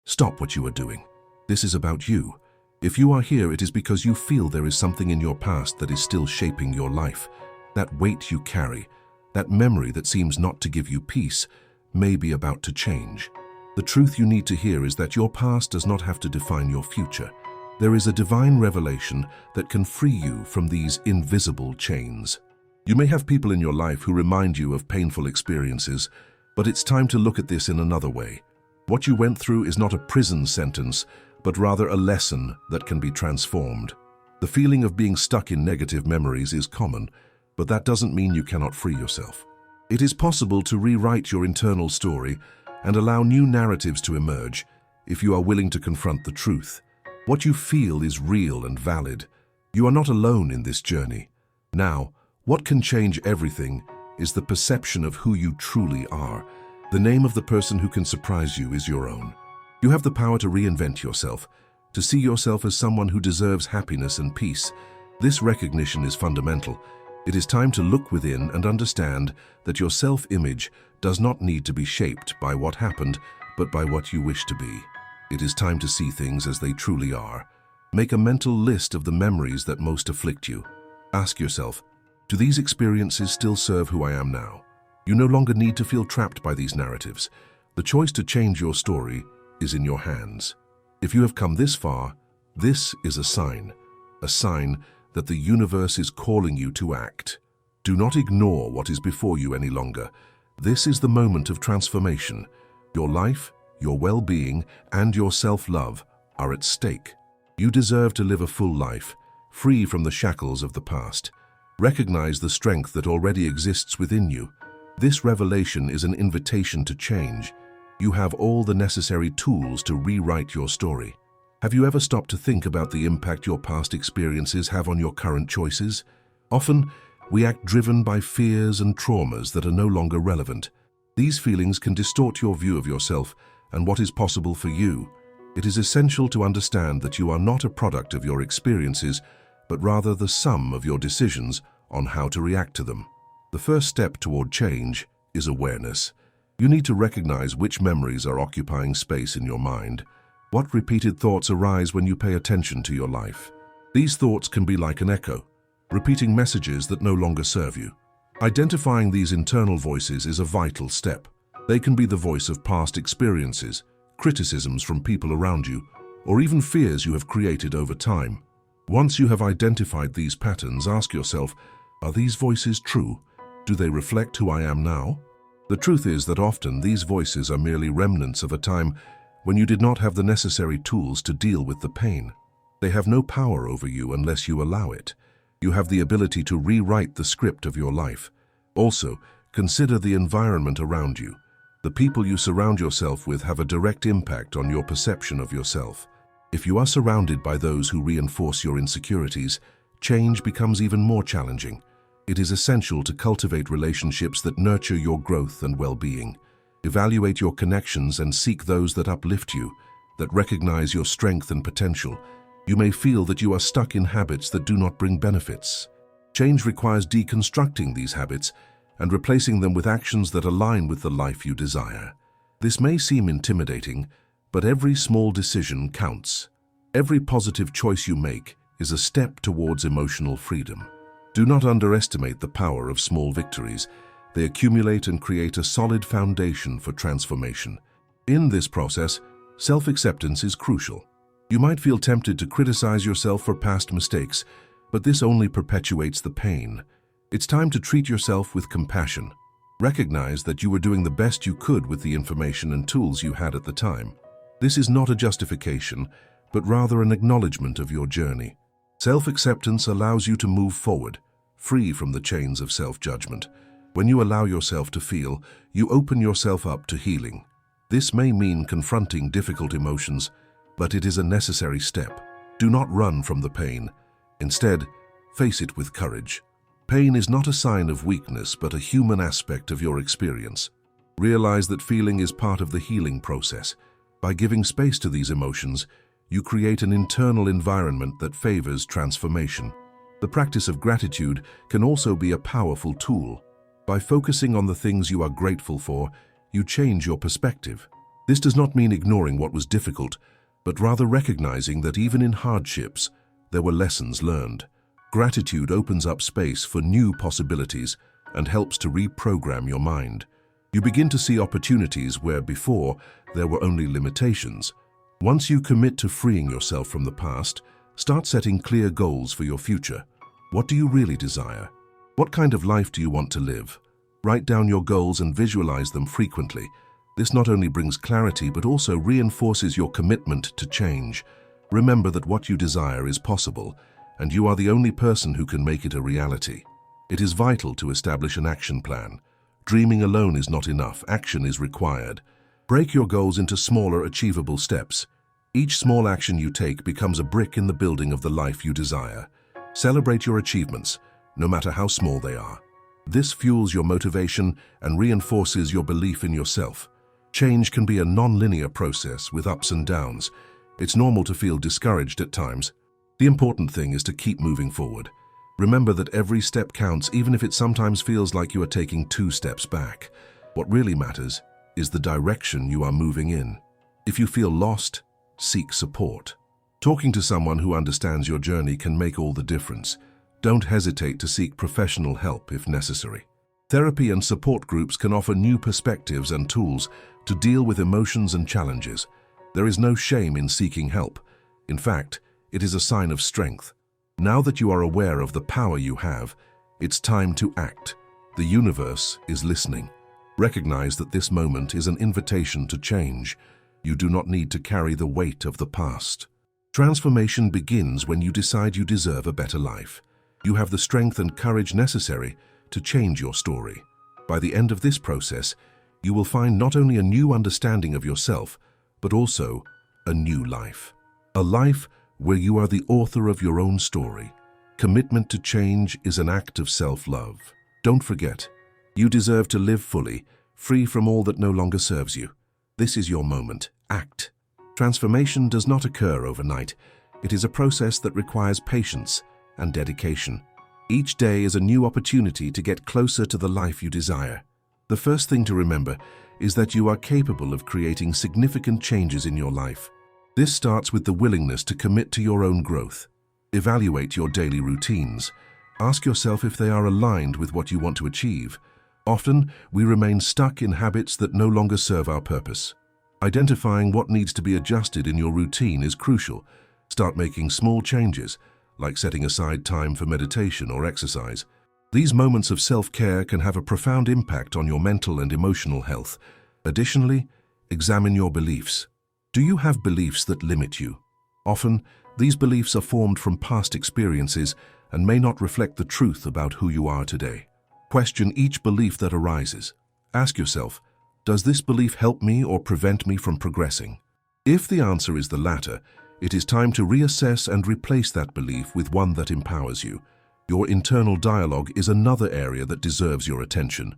Stop what you are doing. This is about you. If you are here, it is because you feel there is something in your past that is still shaping your life. That weight you carry, that memory that seems not to give you peace, may be about to change. The truth you need to hear is that your past does not have to define your future. There is a divine revelation that can free you from these invisible chains. You may have people in your life who remind you of painful experiences, but it's time to look at this in another way. What you went through is not a prison sentence, but rather a lesson that can be transformed. The feeling of being stuck in negative memories is common, but that doesn't mean you cannot free yourself. It is possible to rewrite your internal story and allow new narratives to emerge if you are willing to confront the truth. What you feel is real and valid. You are not alone in this journey. Now, what can change everything is the perception of who you truly are. The name of the person who can surprise you is your own. You have the power to reinvent yourself, to see yourself as someone who deserves happiness and peace. This recognition is fundamental. It is time to look within and understand that your self-image does not need to be shaped by what happened, but by what you wish to be. It is time to see things as they truly are. Make a mental list of the memories that most afflict you. Ask yourself, do these experiences still serve who I am now? You no longer need to feel trapped by these narratives. The choice to change your story is in your hands. If you have come this far, this is a sign that the universe is calling you to act. Do not ignore what is before you any longer. This is the moment of transformation. Your life, your well-being, and your self-love are at stake. You deserve to live a full life, free from the shackles of the past. Recognize the strength that already exists within you. This revelation is an invitation to change. You have all the necessary tools to rewrite your story. Have you ever stopped to think about the impact your past experiences have on your current choices? Often, we act driven by fears and traumas that are no longer relevant. These feelings can distort your view of yourself and what is possible for you. It is essential to understand that you are not a product of your experiences, but rather the sum of your decisions on how to react to them. The first step toward change is awareness. You need to recognize which memories are occupying space in your mind. What repeated thoughts arise when you pay attention to your life? These thoughts can be like an echo, repeating messages that no longer serve you. Identifying these internal voices is a vital step. They can be the voice of past experiences, criticisms from people around you, or even fears you have created over time. Once you have identified these patterns, ask yourself, are these voices true? Do they reflect who I am now? The truth is that often these voices are merely remnants of a time when you did not have the necessary tools to deal with the pain. They have no power over you unless you allow it. You have the ability to rewrite the script of your life. Also, consider the environment around you. The people you surround yourself with have a direct impact on your perception of yourself. If you are surrounded by those who reinforce your insecurities, change becomes even more challenging. It is essential to cultivate relationships that nurture your growth and well-being. Evaluate your connections and seek those that uplift you, that recognize your strength and potential. You may feel that you are stuck in habits that do not bring benefits. Change requires deconstructing these habits and replacing them with actions that align with the life you desire. This may seem intimidating, but every small decision counts. Every positive choice you make is a step towards emotional freedom. Do not underestimate the power of small victories. They accumulate and create a solid foundation for transformation. In this process, self-acceptance is crucial. You might feel tempted to criticize yourself for past mistakes, but this only perpetuates the pain. It's time to treat yourself with compassion. Recognize that you were doing the best you could with the information and tools you had at the time. This is not a justification, but rather an acknowledgement of your journey. Self-acceptance allows you to move forward, free from the chains of self-judgment. When you allow yourself to feel, you open yourself up to healing. This may mean confronting difficult emotions, but it is a necessary step. Do not run from the pain. Instead, face it with courage. Pain is not a sign of weakness, but a human aspect of your experience. Realize that feeling is part of the healing process. By giving space to these emotions, you create an internal environment that favors transformation. The practice of gratitude can also be a powerful tool. By focusing on the things you are grateful for, you change your perspective. This does not mean ignoring what was difficult, but rather recognizing that even in hardships, there were lessons learned. Gratitude opens up space for new possibilities and helps to reprogram your mind. You begin to see opportunities where before there were only limitations. Once you commit to freeing yourself from the past, start setting clear goals for your future. What do you really desire? What kind of life do you want to live? Write down your goals and visualize them frequently. This not only brings clarity but also reinforces your commitment to change. Remember that what you desire is possible, and you are the only person who can make it a reality. It is vital to establish an action plan. Dreaming alone is not enough, action is required. Break your goals into smaller, achievable steps. Each small action you take becomes a brick in the building of the life you desire. Celebrate your achievements, no matter how small they are. This fuels your motivation and reinforces your belief in yourself. Change can be a non-linear process with ups and downs. It's normal to feel discouraged at times. The important thing is to keep moving forward. Remember that every step counts, even if it sometimes feels like you are taking 2 steps back. What really matters is the direction you are moving in. If you feel lost, seek support. Talking to someone who understands your journey can make all the difference. Don't hesitate to seek professional help if necessary. Therapy and support groups can offer new perspectives and tools to deal with emotions and challenges. There is no shame in seeking help. In fact, it is a sign of strength. Now that you are aware of the power you have, it's time to act. The universe is listening. Recognize that this moment is an invitation to change. You do not need to carry the weight of the past. Transformation begins when you decide you deserve a better life. You have the strength and courage necessary to change your story. By the end of this process, you will find not only a new understanding of yourself, but also a new life. A life where you are the author of your own story. Commitment to change is an act of self-love. Don't forget, you deserve to live fully, free from all that no longer serves you. This is your moment. Act. Transformation does not occur overnight. It is a process that requires patience and dedication. Each day is a new opportunity to get closer to the life you desire. The first thing to remember is that you are capable of creating significant changes in your life. This starts with the willingness to commit to your own growth. Evaluate your daily routines. Ask yourself if they are aligned with what you want to achieve. Often, we remain stuck in habits that no longer serve our purpose. Identifying what needs to be adjusted in your routine is crucial. Start making small changes, like setting aside time for meditation or exercise. These moments of self-care can have a profound impact on your mental and emotional health. Additionally, examine your beliefs. Do you have beliefs that limit you? Often, these beliefs are formed from past experiences and may not reflect the truth about who you are today. Question each belief that arises. Ask yourself, does this belief help me or prevent me from progressing? If the answer is the latter, it is time to reassess and replace that belief with one that empowers you. Your internal dialogue is another area that deserves your attention.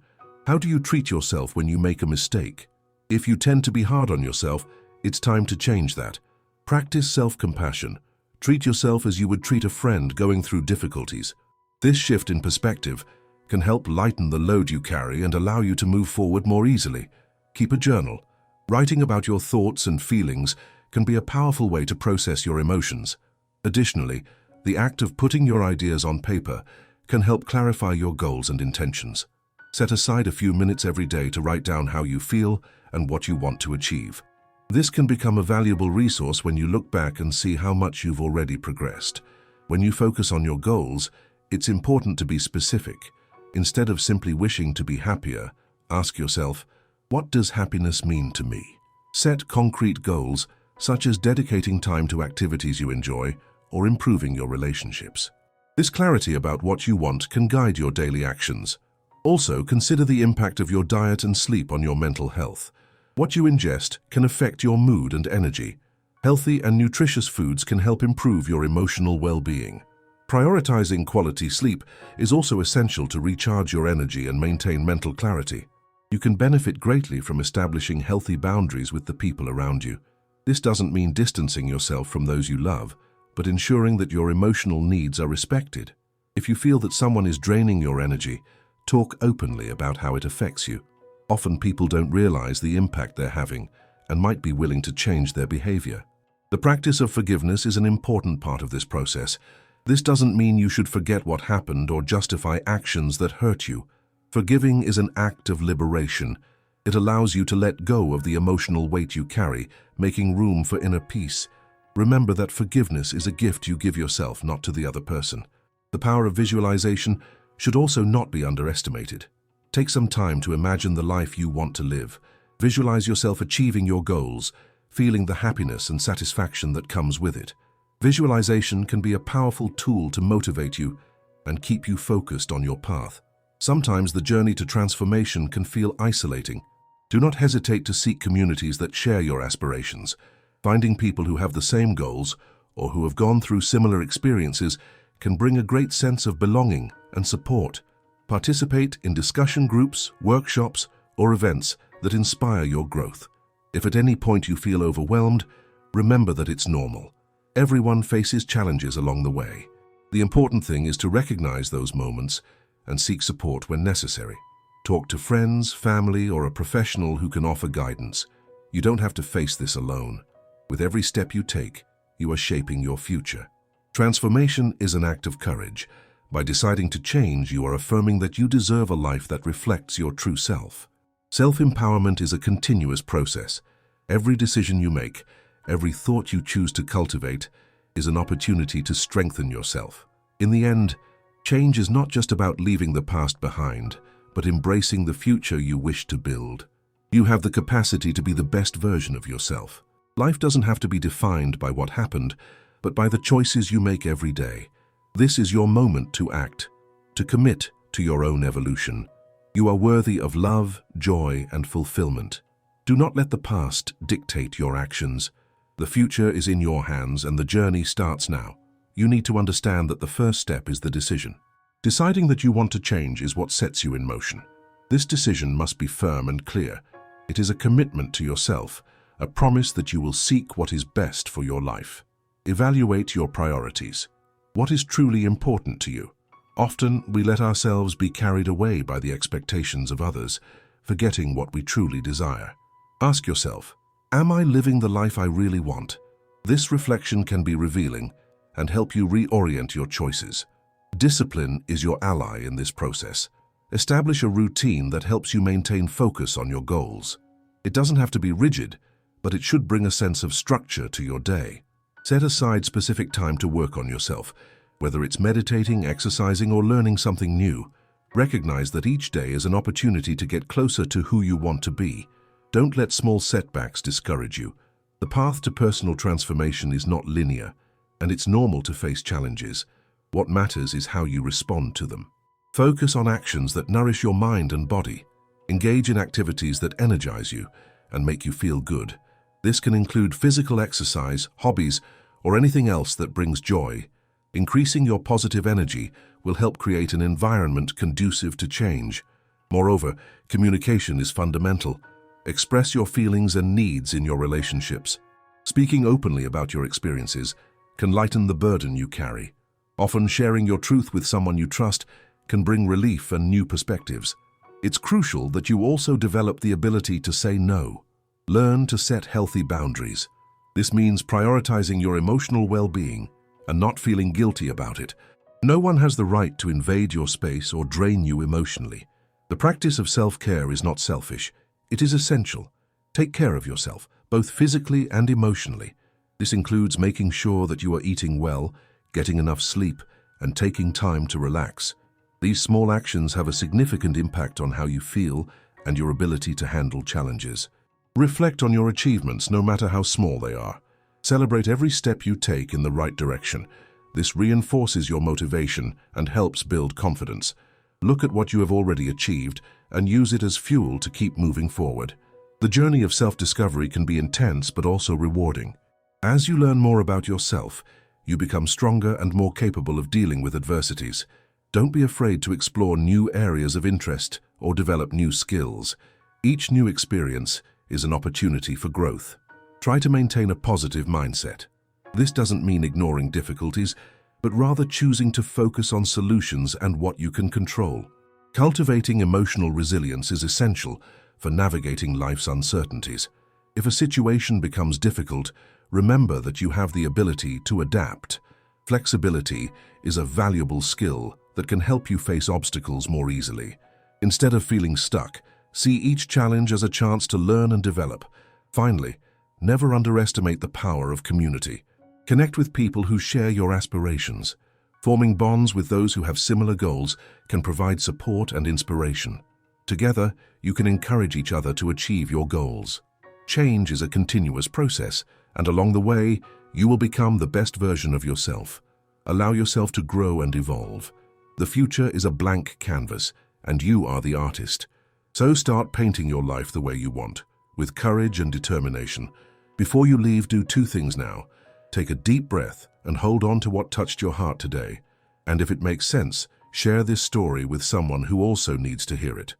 How do you treat yourself when you make a mistake? If you tend to be hard on yourself, it's time to change that. Practice self-compassion. Treat yourself as you would treat a friend going through difficulties. This shift in perspective can help lighten the load you carry and allow you to move forward more easily. Keep a journal. Writing about your thoughts and feelings can be a powerful way to process your emotions. Additionally, the act of putting your ideas on paper can help clarify your goals and intentions. Set aside a few minutes every day to write down how you feel and what you want to achieve. This can become a valuable resource when you look back and see how much you've already progressed. When you focus on your goals, it's important to be specific. Instead of simply wishing to be happier, ask yourself, what does happiness mean to me? Set concrete goals, such as dedicating time to activities you enjoy or improving your relationships. This clarity about what you want can guide your daily actions. Also, consider the impact of your diet and sleep on your mental health. What you ingest can affect your mood and energy. Healthy and nutritious foods can help improve your emotional well-being. Prioritizing quality sleep is also essential to recharge your energy and maintain mental clarity. You can benefit greatly from establishing healthy boundaries with the people around you. This doesn't mean distancing yourself from those you love, but ensuring that your emotional needs are respected. If you feel that someone is draining your energy, talk openly about how it affects you. Often people don't realize the impact they're having, and might be willing to change their behavior. The practice of forgiveness is an important part of this process. This doesn't mean you should forget what happened or justify actions that hurt you. Forgiving is an act of liberation. It allows you to let go of the emotional weight you carry, making room for inner peace. Remember that forgiveness is a gift you give yourself, not to the other person. The power of visualization should also not be underestimated. Take some time to imagine the life you want to live. Visualize yourself achieving your goals, feeling the happiness and satisfaction that comes with it. Visualization can be a powerful tool to motivate you and keep you focused on your path. Sometimes the journey to transformation can feel isolating. Do not hesitate to seek communities that share your aspirations. Finding people who have the same goals or who have gone through similar experiences can bring a great sense of belonging and support. Participate in discussion groups, workshops, or events that inspire your growth. If at any point you feel overwhelmed, remember that it's normal. Everyone faces challenges along the way. The important thing is to recognize those moments and seek support when necessary. Talk to friends, family, or a professional who can offer guidance. You don't have to face this alone. With every step you take, you are shaping your future. Transformation is an act of courage. By deciding to change, you are affirming that you deserve a life that reflects your true self. Self-empowerment is a continuous process. Every decision you make, every thought you choose to cultivate, is an opportunity to strengthen yourself. In the end, change is not just about leaving the past behind, but embracing the future you wish to build. You have the capacity to be the best version of yourself. Life doesn't have to be defined by what happened, but by the choices you make every day. This is your moment to act, to commit to your own evolution. You are worthy of love, joy, and fulfillment. Do not let the past dictate your actions. The future is in your hands and the journey starts now. You need to understand that the first step is the decision. Deciding that you want to change is what sets you in motion. This decision must be firm and clear. It is a commitment to yourself, a promise that you will seek what is best for your life. Evaluate your priorities. What is truly important to you? Often, we let ourselves be carried away by the expectations of others, forgetting what we truly desire. Ask yourself, am I living the life I really want? This reflection can be revealing and help you reorient your choices. Discipline is your ally in this process. Establish a routine that helps you maintain focus on your goals. It doesn't have to be rigid, but it should bring a sense of structure to your day. Set aside specific time to work on yourself, whether it's meditating, exercising, or learning something new. Recognize that each day is an opportunity to get closer to who you want to be. Don't let small setbacks discourage you. The path to personal transformation is not linear, and it's normal to face challenges. What matters is how you respond to them. Focus on actions that nourish your mind and body. Engage in activities that energize you and make you feel good. This can include physical exercise, hobbies, or anything else that brings joy. Increasing your positive energy will help create an environment conducive to change. Moreover, communication is fundamental. Express your feelings and needs in your relationships. Speaking openly about your experiences can lighten the burden you carry. Often sharing your truth with someone you trust can bring relief and new perspectives. It's crucial that you also develop the ability to say no. Learn to set healthy boundaries. This means prioritizing your emotional well-being and not feeling guilty about it. No one has the right to invade your space or drain you emotionally. The practice of self-care is not selfish. It is essential. Take care of yourself, both physically and emotionally. This includes making sure that you are eating well, getting enough sleep, and taking time to relax. These small actions have a significant impact on how you feel and your ability to handle challenges. Reflect on your achievements, no matter how small they are. Celebrate every step you take in the right direction. This reinforces your motivation and helps build confidence. Look at what you have already achieved and use it as fuel to keep moving forward. The journey of self-discovery can be intense but also rewarding. As you learn more about yourself, you become stronger and more capable of dealing with adversities. Don't be afraid to explore new areas of interest or develop new skills. Each new experience is an opportunity for growth. Try to maintain a positive mindset. This doesn't mean ignoring difficulties, but rather choosing to focus on solutions and what you can control. Cultivating emotional resilience is essential for navigating life's uncertainties. If a situation becomes difficult, remember that you have the ability to adapt. Flexibility is a valuable skill that can help you face obstacles more easily. Instead of feeling stuck, see each challenge as a chance to learn and develop. Finally, never underestimate the power of community. Connect with people who share your aspirations. Forming bonds with those who have similar goals can provide support and inspiration. Together, you can encourage each other to achieve your goals. Change is a continuous process, and along the way, you will become the best version of yourself. Allow yourself to grow and evolve. The future is a blank canvas, and you are the artist. So start painting your life the way you want, with courage and determination. Before you leave, do two things now. Take a deep breath and hold on to what touched your heart today. And if it makes sense, share this story with someone who also needs to hear it.